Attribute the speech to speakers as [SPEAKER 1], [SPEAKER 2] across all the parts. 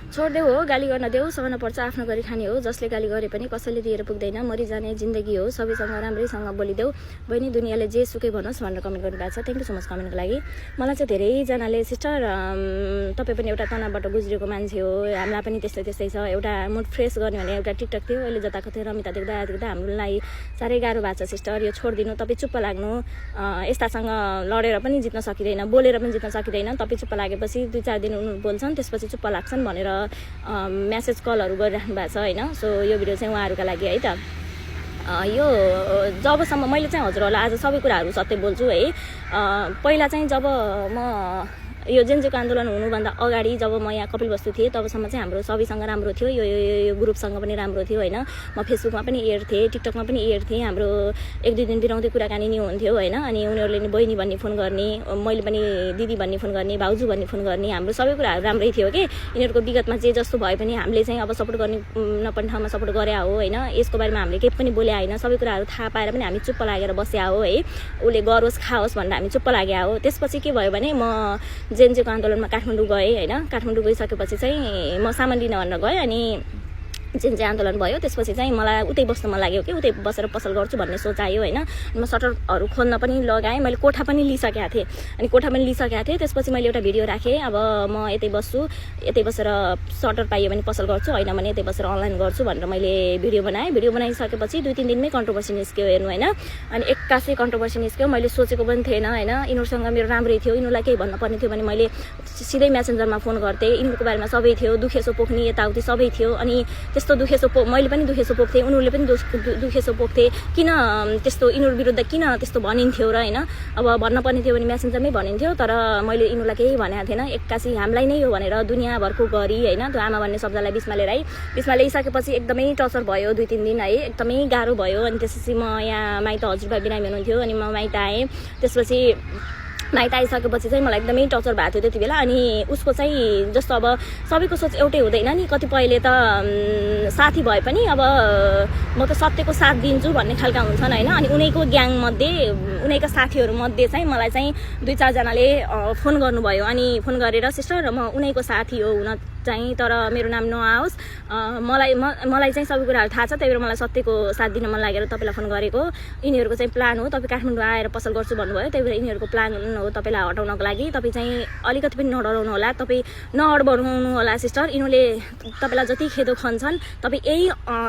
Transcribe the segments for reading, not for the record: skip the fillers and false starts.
[SPEAKER 1] छोड्देऊ हो, गाली गर्न देऊ, सहन पर्छ, आफ्नो गरी खाने हो, जसले गाली गरे पनि कसैले दिएर पुग्दैन, मरिजाने जिन्दगी हो, सबैसँग राम्रैसँग बोलिदेऊ, बहिनी दुनियाँले जे सुकै भनोस् भनेर कमेन्ट गर्नुभएको छ। थ्याङ्क यू सो मच कमेन्टको लागि। मलाई चाहिँ धेरैजनाले सिस्टर तपाईँ पनि एउटा तनावबाट गुज्रेको मान्छे हो, हामीलाई पनि त्यस्तै त्यस्तै छ, एउटा मुड फ्रेस गर्ने भने एउटा टिकटक थियो, अहिले जताको थियो रमिता देख्दा हामीलाई साह्रै गाह्रो भएको छ सिस्टर, यो छोडिदिनु, तपाईँ चुप्प लाग्नु, यस्तासँग लडेर पनि जित्न सकिँदैन, बोलेर पनि जित्न सकिँदैन, तपाईँ चुप्प लागेपछि 2-4 दिन उनीहरू बोल्छन् त्यसपछि चुप्प लाग्छन् भनेर मेसेज कलहरू गरिराख्नु भएको छ होइन। सो यो भिडियो चाहिँ उहाँहरूका लागि है त। यो जबसम्म मैले चाहिँ हजुरहरूलाई आज सबै कुराहरू सत्य बोल्छु है। पहिला चाहिँ जब म यो जेन्जेको आन्दोलन हुनुभन्दा अगाडि जब म यहाँ कपिलवस्तु थिएँ तबसम्म चाहिँ हाम्रो सबैसँग राम्रो थियो, यो ग्रुपसँग पनि राम्रो थियो होइन। म फेसबुकमा पनि एड थिएँ, टिकटकमा पनि एड थिएँ, हाम्रो 1-2 दिन बिराउँदै कुराकानी नि हुन्थ्यो होइन। अनि उनीहरूले नि बहिनी भन्ने फोन गर्ने, मैले पनि दिदी भन्ने फोन गर्ने, भाउजू भन्ने फोन गर्ने, हाम्रो सबै कुराहरू राम्रै थियो कि। यिनीहरूको विगतमा जे जस्तो भए पनि हामीले चाहिँ अब सपोर्ट गर्ने नपर्ने ठाउँमा सपोर्ट गरे हो होइन। यसको बारेमा हामीले केही पनि बोले होइन, सबै कुराहरू थाहा पाएर पनि हामी चुप्प लागेर बस्या हो है। उसले गरोस् खाओस् भनेर हामी चुप्प लाग्या हो। त्यसपछि के भयो भने म जेन्जेको आन्दोलनमा काठमाडौँ गएँ होइन। काठमाडौँ गइसकेपछि चाहिँ म सामान लिन भनेर गएँ, अनि जेन्जे आन्दोलन भयो। त्यसपछि चाहिँ मलाई उतै बस्न मन लाग्यो कि उतै बसेर पसल गर्छु भन्ने सोच आयो होइन। म सटरहरू खोल्न पनि लगाएँ, मैले कोठा पनि लिइसकेको थिएँ, अनि कोठा पनि लिइसकेको थिएँ। त्यसपछि मैले एउटा भिडियो राखेँ, अब म यतै बस्छु, यतै बसेर सटर पाइयो भने पसल गर्छु, होइन भने यतै बसेर अनलाइन गर्छु भनेर मैले भिडियो बनाएँ। भिडियो बनाइसकेपछि 2-3 दिनमै कन्ट्रोभर्सी निस्क्यो हेर्नु होइन। अनि एक्कासै कन्ट्रोभर्सी निस्क्यो, मैले सोचेको पनि थिएन होइन। यिनीहरूसँग मेरो राम्रै थियो, यिनीहरूलाई केही भन्न पर्ने थियो भने मैले सिधै मेसेन्जरमा फोन गर्थेँ, यिनीहरूको बारेमा सबै थियो, दुखेसो पोख्ने यताउति सबै थियो। अनि त्यस्तो दुखेसो मैले पनि दुखेसो पोख्थेँ, उनीहरूले पनि दुखेसो पोख्थे, किन त्यस्तो यिनीहरू विरुद्ध किन त्यस्तो भनिन्थ्यो र होइन। अब भन्न पर्ने थियो भने मेसेन्जरमै भनिन्थ्यो, तर मैले यिनीहरूलाई केही भनेको थिएन। एक्कासी हामीलाई नै हो भनेर दुनियाँभरको गरी होइन, त्यो आमा भन्ने शब्दलाई बिचमा ल्याइसकेपछि एकदमै टर्चर भयो 2-3 दिन है, एकदमै गाह्रो भयो। अनि त्यसपछि म यहाँ माइत हजुरबा बिरामी हुनुहुन्थ्यो, अनि म माइत आएँ। त्यसपछि माइत आइसकेपछि चाहिँ मलाई एकदमै टर्चर भएको थियो त्यति बेला। अनि उसको चाहिँ जस्तो अब सबैको सोच एउटै हुँदैन नि, कतिपयले त साथी भए पनि अब म त सत्यको साथ दिन्छु भन्ने खालका हुन्छन् होइन। अनि उनीको ग्याङमध्ये उनीका साथीहरूमध्ये चाहिँ मलाई चाहिँ 2-4 जनाले फोन गर्नुभयो, अनि फोन गरेर सिस्टर म उनीको साथी हो हुन चाहिँ, तर मेरो नाम नआओस्, मलाई चाहिँ सबै कुराहरू थाहा छ, त्यही भएर मलाई सत्यको साथ दिन मन लागेर तपाईँलाई फोन गरेको। यिनीहरूको चाहिँ प्लान हो, तपाईँ काठमाडौँ आएर पसल गर्छु भन्नुभयो, त्यही भएर यिनीहरूको प्लान हो तपाईँलाई हटाउनको लागि। तपाईँ चाहिँ अलिकति पनि नडराउनु होला, तपाईँ नअडबडाउनु होला सिस्टर। यिनीहरूले तपाईँलाई जति खेदो खन्छन्, तपाईँ यही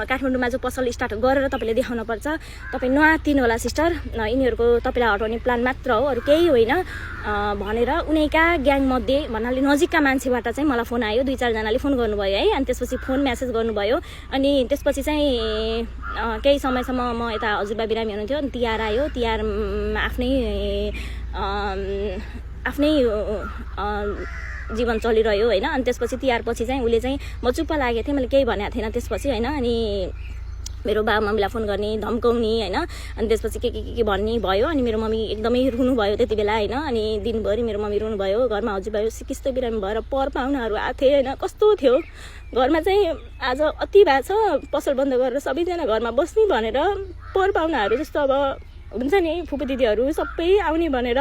[SPEAKER 1] काठमाडौँमा जो पसल स्टार्ट गरेर तपाईँले देखाउनुपर्छ, तपाईँ नआत्तिनु होला सिस्टर। यिनीहरूको तपाईँलाई हटाउने प्लान मात्र हो, अरू केही होइन भनेर उनीका ग्याङमध्ये भन्नाले नजिकका मान्छेबाट चाहिँ मलाई फोन आयो, 2-4 जनाले फोन गर्नुभयो है। अनि त्यसपछि फोन मेसेज गर्नुभयो, अनि त्यसपछि चाहिँ केही समयसम्म म यता हजुरबा बिरामी हुनुहुन्थ्यो, अनि तिहार आयो, तिहारमा आफ्नै जीवन चलिरह्यो होइन। अनि त्यसपछि तिहारपछि चाहिँ उसले चाहिँ म चुप्प लागेको थिएँ, मैले केही भनेको थिएन त्यसपछि होइन। अनि मेरो बाबा मम्मीलाई फोन गर्ने, धम्काउने होइन। अनि त्यसपछि के भन्ने भयो, अनि मेरो मम्मी एकदमै रुनु भयो त्यति बेला होइन। अनि दिनभरि मेरो मम्मी रुनु भयो, घरमा हजुरबा सिकिस्तो बिरामी भएर पर पाहुनाहरू आएको थिए होइन। कस्तो थियो घरमा चाहिँ आज अति भएको छ, पसल बन्द गरेर सबैजना घरमा बस्ने भनेर पर पाहुनाहरू जस्तो अब हुन्छ नि फुपू दिदीहरू सबै आउने भनेर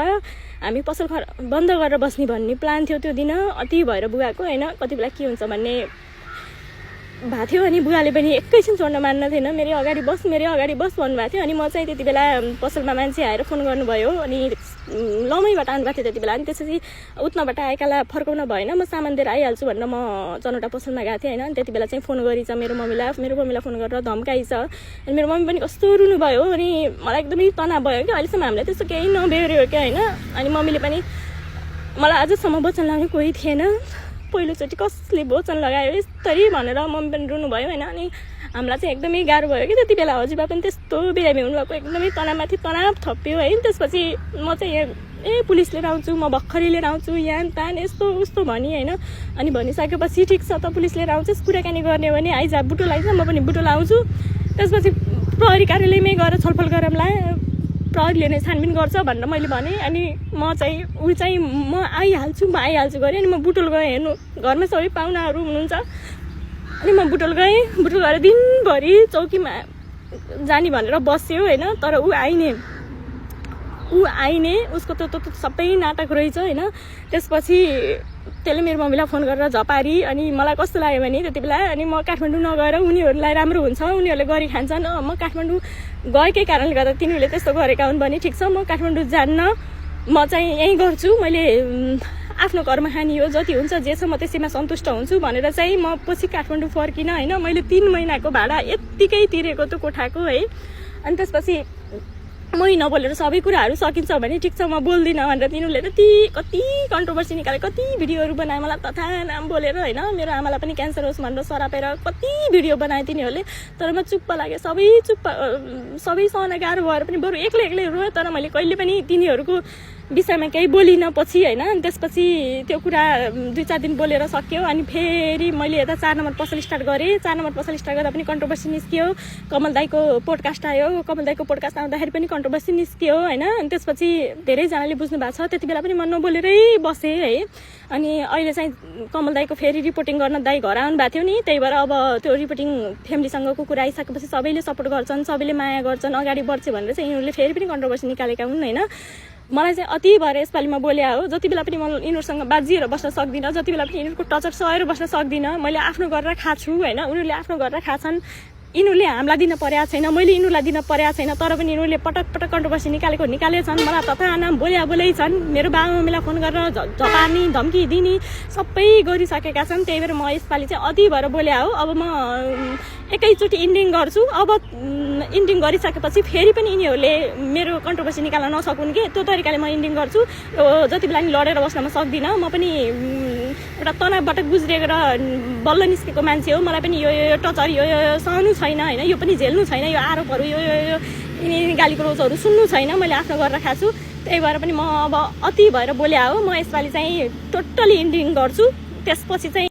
[SPEAKER 1] हामी पसल बन्द गरेर बस्ने भन्ने प्लान थियो त्यो दिन। अति भएर बुवाको होइन, कति बेला के हुन्छ भन्ने भएको थियो। अनि बुवाले पनि एकैछिन छोड्न मान्न थिएन, मेरो अगाडि बस भन्नुभएको थियो। अनि म चाहिँ त्यति बेला पसलमा मान्छे आएर फोन गर्नुभयो, अनि लमैबाट आउनुभएको थियो त्यति बेला। अनि त्यसपछि उतनाबाट आएकालाई फर्काउन भएन, म सामान दिएर आइहाल्छु भनेर म चनौटा पसलमा गएको थिएँ होइन। अनि त्यति बेला चाहिँ फोन गरिन्छ मेरो मम्मीलाई फोन गरेर धम्काइछ। अनि मेरो मम्मी पनि कस्तो रुनुभयो, अनि मलाई एकदमै तनाव भयो कि अहिलेसम्म हामीलाई त्यस्तो केही नबेहोऱ्यो क्या होइन। अनि मम्मीले पनि मलाई आजसम्म वचन लाग्ने कोही थिएन, पहिलोचोटि कसले वचन लगायो यस्तरी भनेर मम्मी पनि रुनुभयो होइन। अनि हामीलाई चाहिँ एकदमै गाह्रो भयो कि त्यति बेला हजुरबा पनि त्यस्तो बिरामी हुनुभएको, एकदमै तनावमाथि तनाव थप्यो है। त्यसपछि म चाहिँ पुलिस लिएर आउँछु, म भर्खरै लिएर आउँछु, यान तान यस्तो उस्तो भनी होइन। अनि भनिसकेपछि ठिक छ त पुलिस लिएर आउँछस्, कुराकानी गर्ने भने आइज बुटोल आइज, म पनि बुटोल आउँछु। त्यसपछि प्रहरी कार्यालयमै गएर छलफल गरौँला, प्रहरीले नै छानबिन गर्छ भनेर मैले भने। अनि म आइहाल्छु गरेँ। अनि म बुटोल गएँ हेर्नु, घरमा सबै पाहुनाहरू हुनुहुन्छ। अनि म बुटोल गएँ, बुटोल गएर दिनभरि चौकीमा जाने भनेर बस्यो होइन। तर ऊ आइने उसको त सबै नाटक रहेछ होइन। त्यसपछि त्यसले मेरो मम्मीलाई फोन गरेर झपारी अनि मलाई कस्तो लाग्यो भने त्यति बेला अनि म काठमाडौँ नगएर उनीहरूलाई राम्रो हुन्छ उनीहरूले गरी खान्छन् म काठमाडौँ गएकै कारणले गर्दा तिनीहरूले त्यस्तो गरेका हुन् भने ठिक छ म काठमाडौँ जान्न म चाहिँ यहीँ गर्छु मैले आफ्नो कर्म खानी हो जति हुन्छ जे छ म त्यसैमा सन्तुष्ट हुन्छु भनेर चाहिँ म पछि काठमाडौँ फर्किनँ होइन मैले 3 महिनाको भाडा यत्तिकै तिरेको त्यो कोठाको है अनि त्यसपछि मै नबोलेर सबै कुराहरू सकिन्छ भने ठिक छ म बोल्दिनँ भनेर तिनीहरूले कति कन्ट्रोभर्सी निकाले कति भिडियोहरू बनाए मलाई तथा नाम बोलेर होइन मेरो आमालाई पनि क्यान्सर होस् भनेर सरापेर कति भिडियो बनाए तिनीहरूले तर म चुप्प लाग्यो सबै सहन गाह्रो भएर पनि बरु एक्लै रोएँ तर मैले कहिले पनि तिनीहरूको विषयमा केही बोलिनँ पछि होइन अनि त्यसपछि त्यो कुरा 2-4 दिन बोलेर सक्यो अनि फेरि मैले यता 4 नम्बर पसल स्टार्ट गरेँ 4 नम्बर पसल स्टार्ट गर्दा पनि कन्ट्रोभर्सी निस्कियो कमल दाईको पोडकास्ट आयो कमल दाईको पोडकास्ट आउँदाखेरि पनि कन्ट्रोभर्सी निस्कियो होइन अनि त्यसपछि धेरैजनाले बुझ्नु भएको छ त्यति बेला पनि म नबोलेरै बसेँ है अनि अहिले चाहिँ कमल दाईको फेरि रिपोर्टिङ गर्न दाई घर आउनु भएको थियो नि त्यही भएर अब त्यो रिपोर्टिङ फ्यामिलीसँगको कुरा आइसकेपछि सबैले सपोर्ट गर्छन् सबैले माया गर्छन् अगाडि बढ्छ भनेर चाहिँ यिनीहरूले फेरि पनि कन्ट्रोभर्सी निकालेका हुन् होइन मलाई चाहिँ अति भएर यसपालि म बोले हो जति बेला पनि म यिनीहरूसँग बाजिएर बस्न सक्दिनँ जति बेला पनि यिनीहरूको टचर सहेर बस्न सक्दिनँ मैले आफ्नो गरेर खाछु होइन उनीहरूले आफ्नो गरेर खाछन् यिनीहरूले हामीलाई दिन परेको छैन मैले यिनीहरूलाई दिन परेको छैन तर पनि यिनीहरूले पटक कन्ट्रोभर्सी निकालेछन् मलाई तथा नाम बोलै छन् मेरो बाबा मम्मीलाई फोन गरेर झपार्ने धम्की दिने सबै गरिसकेका छन् त्यही भएर म यसपालि चाहिँ अति भएर बोले हो अब म एकैचोटि इन्डिङ गर्छु अब इन्डिङ गरिसकेपछि फेरि पनि यिनीहरूले मेरो कन्ट्रोभर्सी निकाल्न नसकुन् कि त्यो तरिकाले म इन्डिङ गर्छु जति बेला नि लडेर बस्न म सक्दिनँ म पनि एउटा तनावबाट गुज्रिएको र बल्ल निस्केको मान्छे हो मलाई पनि यो टचर यो सहनु छैन होइन यो पनि झेल्नु छैन यो आरोपहरू यो गाली गलौजहरू सुन्नु छैन मैले आफ्नो गरेर खाछु त्यही भएर पनि म अब अति भएर बोले हो म यसपालि चाहिँ टोटली इन्डिङ गर्छु त्यसपछि चाहिँ